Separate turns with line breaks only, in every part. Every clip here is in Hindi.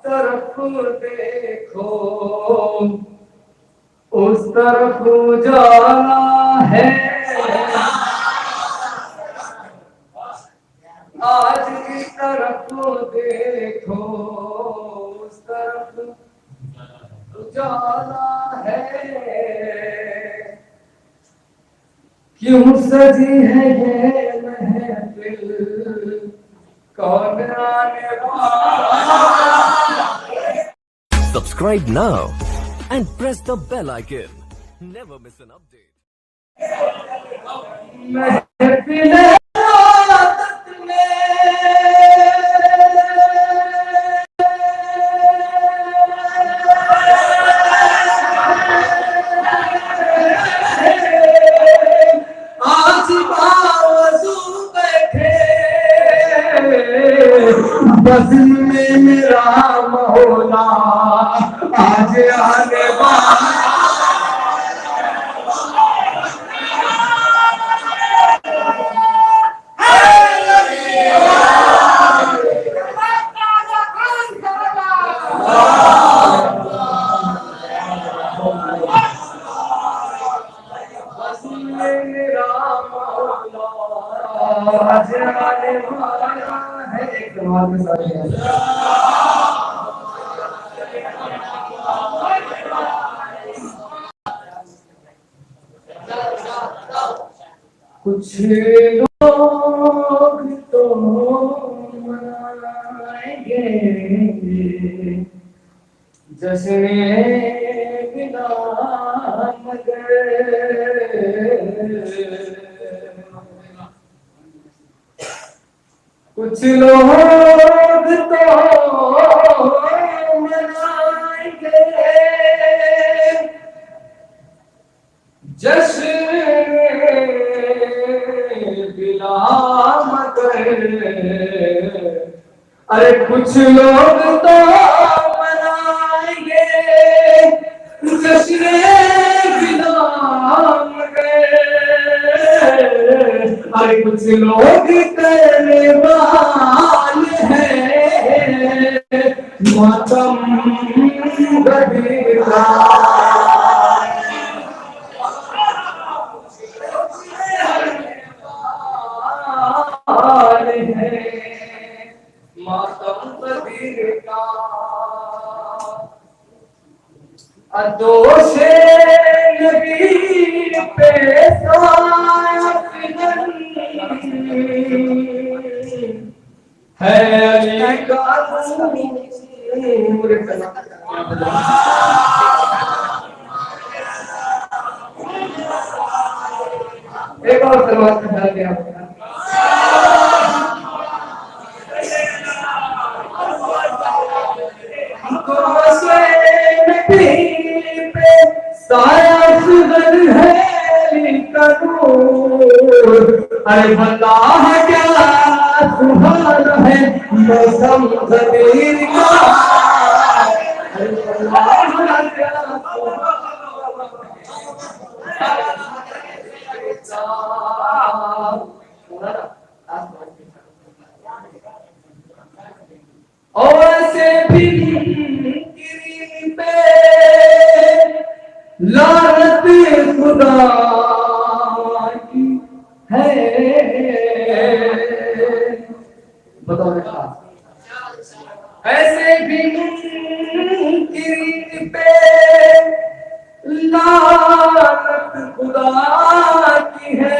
तरफ देखो, उस तरफ जाना है। आज की तरफ देखो, उस तरफ जाना है। क्यों सजी है ये महफिल, कौन आने वाला।
Subscribe now and press the bell icon. Never miss an update.
महफिल आदत में आज बावजू बैठे, बज़्म में मेरा मौला आज आने वाला। आज आने वाला है। एक सवाल में सारे कुछ लोग तो मनाएंगे जश्न बिना मगर, कुछ लोग तो मनाएंगे जश्न बिला मगर। अरे कुछ लोग तो मनाएंगे जश्न बिला मगर। अरे कुछ लोग करने वाले हैं मातम गभीरा। मातम कबीर का दोषे नबी पे है अली का नूर। एक और सवाल का दिया साया सुगन है करूं। अरे बता क्या सुहाना है मौसम ज़मीर का। और ऐसे भी पे लानत खुदा की है। बताओ ऐसे भी मुनकिर पे लानत खुदा की है।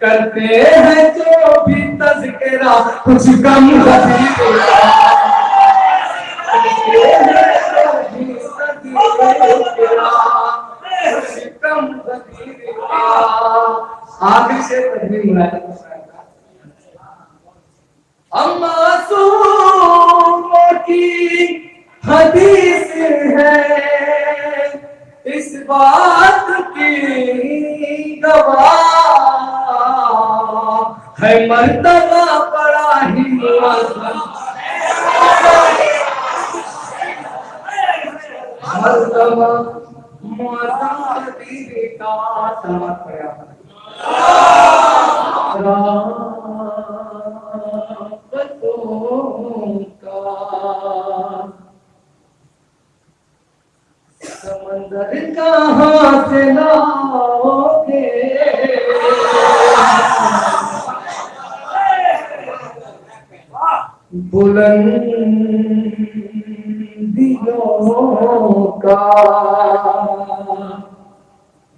करते हैं जो भी तज़किरा कुछ कम आखिर से तस्वीर मुलायम मासूमों की हदीस है इस बात की गवाह है। मर्तबा बड़ा ही मर्तबा मुआज़्ज़म का समाप्त किया। रात को का समंदर कहाँ से लाओगे बुलंदियों का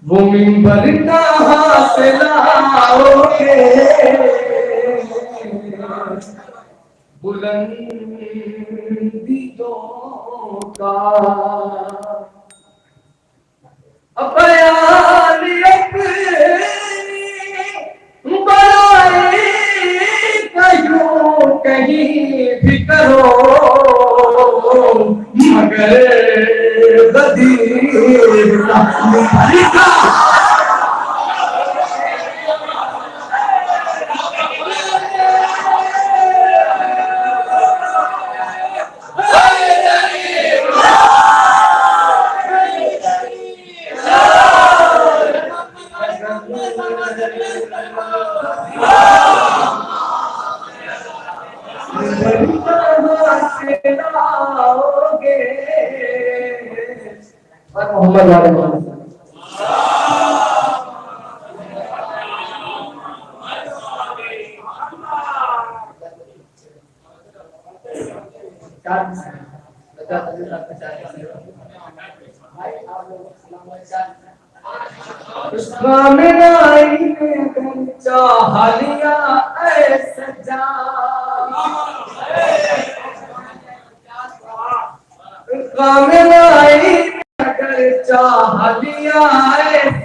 वो मिंबर कहाँ से लाओगे बुलंदियों का बयान अपनी बड़ाई कहीं कहीं भी करो मगर गदीर का मोहम्मद वाले चाहलिया सजा अगर चाह लिया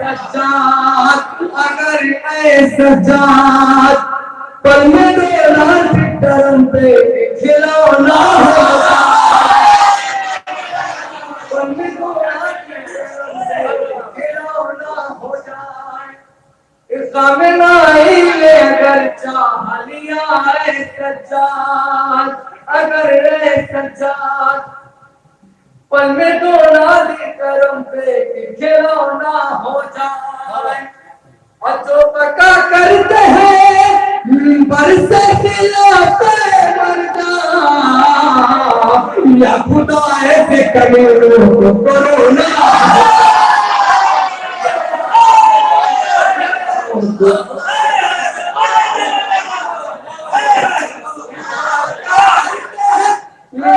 सजाद अगर सजाद पर मेरे राज करम पे खिलौना होगा पर मेरे राज करम पे खिलौना हो जाए कामनाई ले अगर चाह लिया सजाद अगर सजाद पल में तो राजी करम पे खिलौना हो जाए और जो पका करते हैं बरसे खिलाते मरदा या खुदा ऐसे करो कोरोना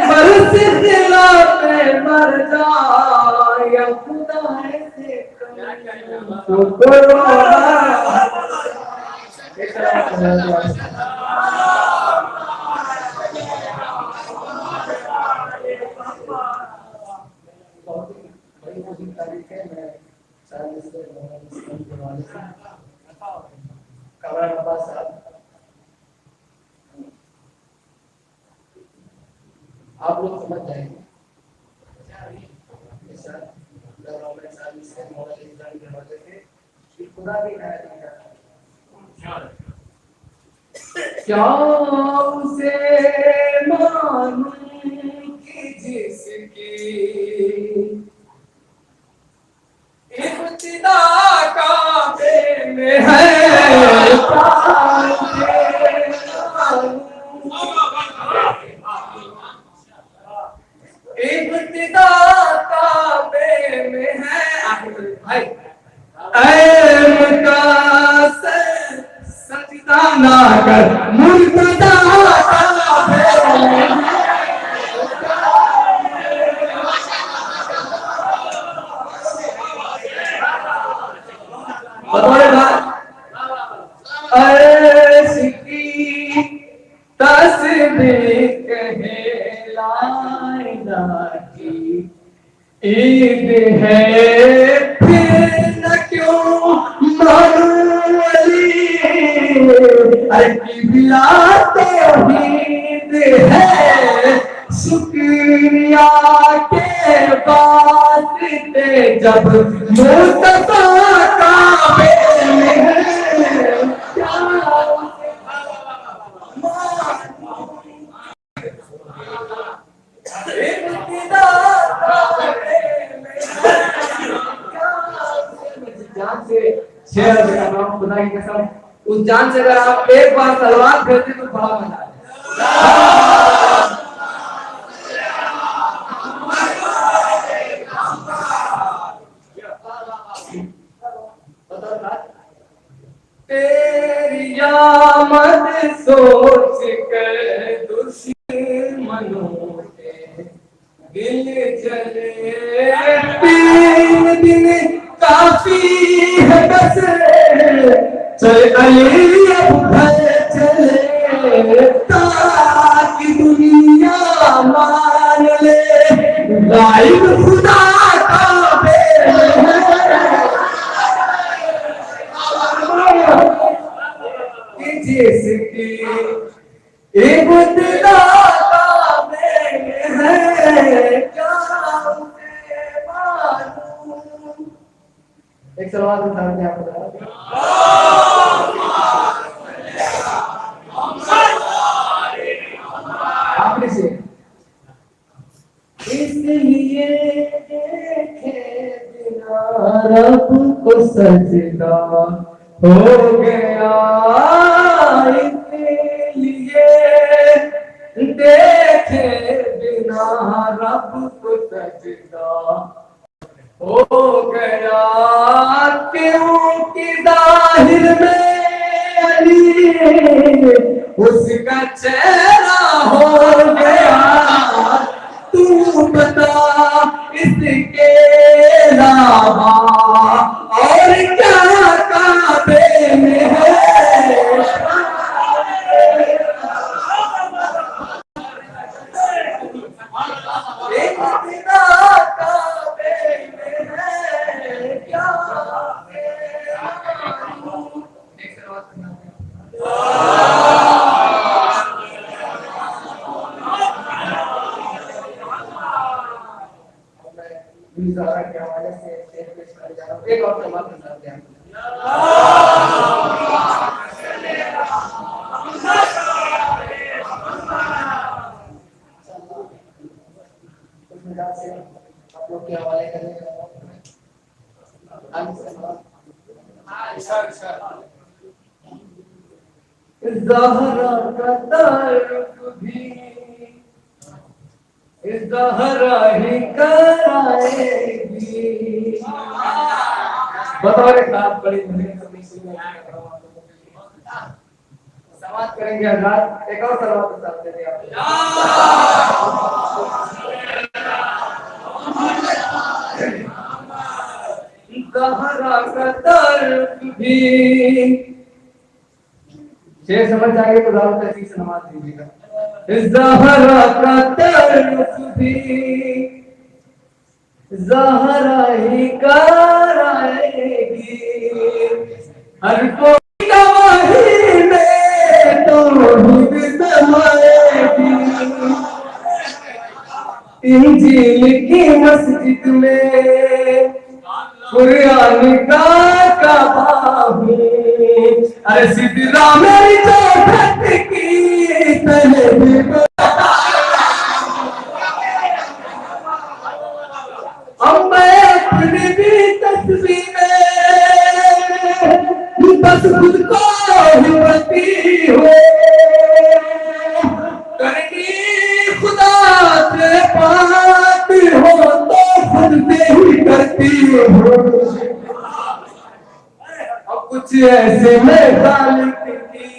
बरसे खिलाते मर जाए खुदा ऐसे आप लोग समझ जाएंगे खुदा भी क्या उसे मानूं कि जिसकी इब्तिदा काबे में है इब्तिदा काबे में है भाई सजदा ना कर मुर्तदा ऐसी तस्बीह कहलाइना की ईद है फिर न क्यों मानूली अल्किबिला तौहीद है शुक्रिया के वास्ते जब मुस्तफा काबे में है खुदा की कसम उस जान से अगर आप एक बार तलवार फेरते तो बड़ा मजा आए। खुशी मनों के दिल चले 3 दिन काफी है बस चल अली अब घर चले ताकि दुनिया मान ले गायब खुदा का जिसकी इब्तिदा का है क्या उसे मालूम। एक सवाल बता दें आप आपने से इसलिए देखे बिना रब को सजदा हो गया इसलिए देखे बिना रब को सजदा हो गया क्योंकि जाहिर में अली उसका चेहरा हो गया। तू बता इसके अलावा और क्या काबे में है। एक बिना काबे में है क्या के हवाले से पेश कर जा रहा हूँ। एक और सवाल बता दें आप लोग के हवाले करेंगे। ज़हरा का तारुफ भी ज़हरा ही कराएगी। बताओ रे साहब बड़ी सवाल करेंगे हज़रात। एक और सवाल बता देते हैं ज़हरा का तारुफ भी शेर समझ जाएंगे तो ज़्यादा तहसीन से नमाज दीजिएगा। ज़हरा का तारुफ भी ज़हरा ही कराएगी हर कोई गवाही में तौहीद समाएगी। इंजील की मस्जिद में कुरान का कबाहू अरे सिदरा मेरी चौखट की तहरीर अब मैं अपनी भी तस्वीरें बस खुद को ही पति हो करनी खुदा से बात हो तो खुद से ही करती हो। अब कुछ ऐसे मैं खालिक की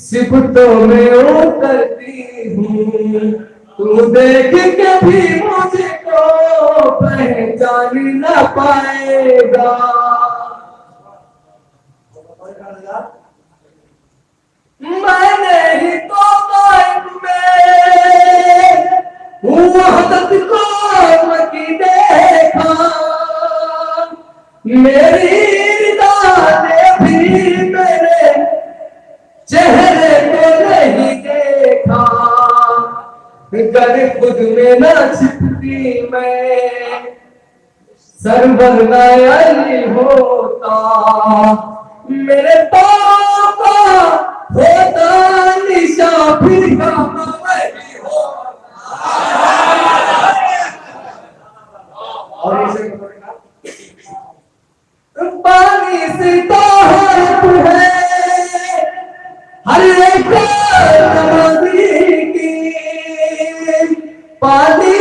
सिफतों में उतरती हूँ तू देख के भी मुझको पहचान न पाएगा। मैंने ही तो गायब में वहदत को मकी देखा मेरी रिदा ने भी मेरे चेहरे को नहीं देखा। कर खुद में न छिपती मैं सरवर अली होता मेरे पापा होता निशा फिर वही होता। और इसे पानी से तो है हर एक नमाज़ी की पानी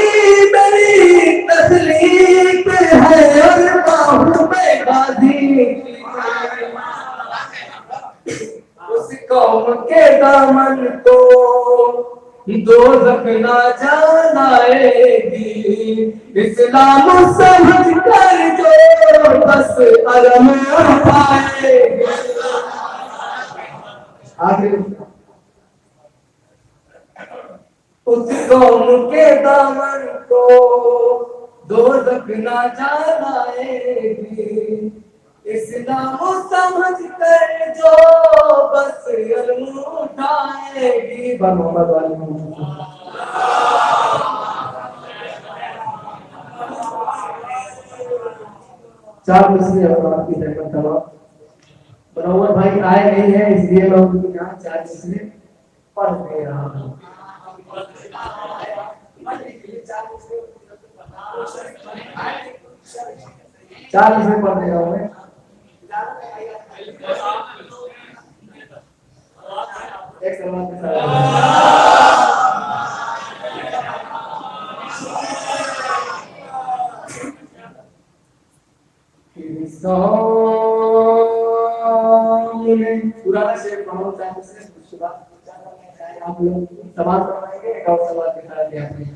मेरी तस्लीक है और बाहू में गाजी उस कौम के दामन को दोज़ख ना जानाएगी, इस्लाम समझ कर जो बस अलम उठाएगी। आखिर उस कौम के दामन को दोज़ख ना जानाएगी, इस्लाम समझ कर जो बस अलम उठाएगी। मोहम्मद वाली चार मिसरे आपकी रहमत करो। बराबर भाई आए नहीं है इसलिए मैं उनके यहाँ चार मिसरे पढ़ दे रहा हूँ। चार मिसरे पढ़ दे रहा हूँ मैं। एक सलमान के साथ पुराना शेर पढ़ो चाहे उसके बाद आप लोग सवाल करवाएंगे। एक और सवाल के साथ जाते हैं।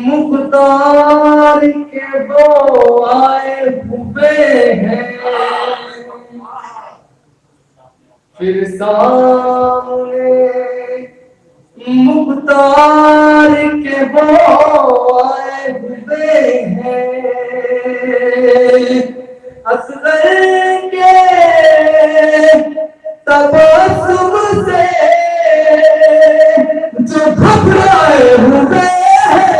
मुख्तार के वो आए हुए हैं, फिर सामने मुख्तार के वो आए हुए हैं, असगर के तबस्सुम से जो घबराए हुए हैं,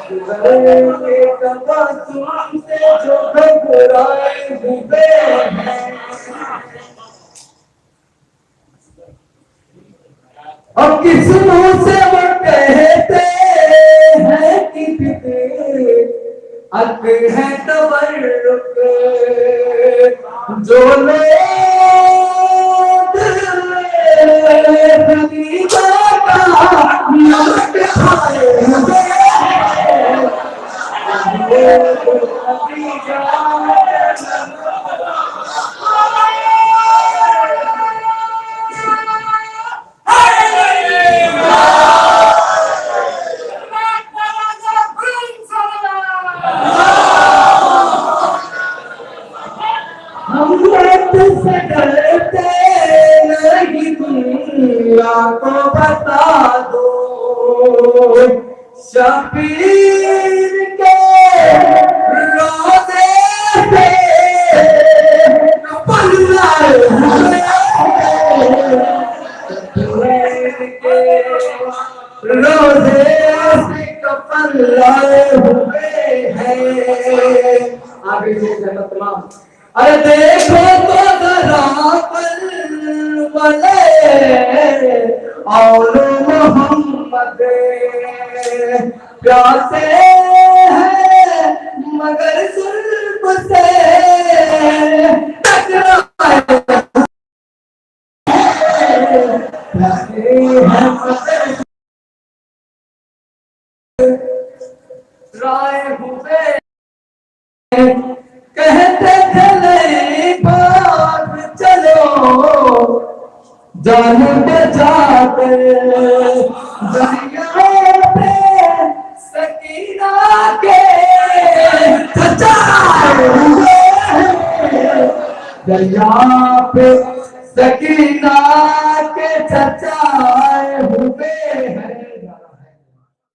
असगर के तबस्सुम से जो घबराए हुए हैं। अब किस मुंह से वो कहते हैं कि फिक्र हक है तबर्रुक, जो लोग खलीफा का नमक खाए हुए हैं, से डरते नहीं, दुनिया को बता दो शबीर के रोज़े से कफन लाए हुए हैं, शबीर के रोज़े से कफन लाए हुए हैं। आगे से जन्नत तमाम। अरे देखो तो जरा वाले और मोहम्मद प्यासे हैं मगर जुल्म से टकराए, प्यासे हैं मगर राय हुए, कहते थे बात चलो जान बचा कर दरिया पे सकीना के चचाए हुए, दरिया पे सकीना के चचाए हुए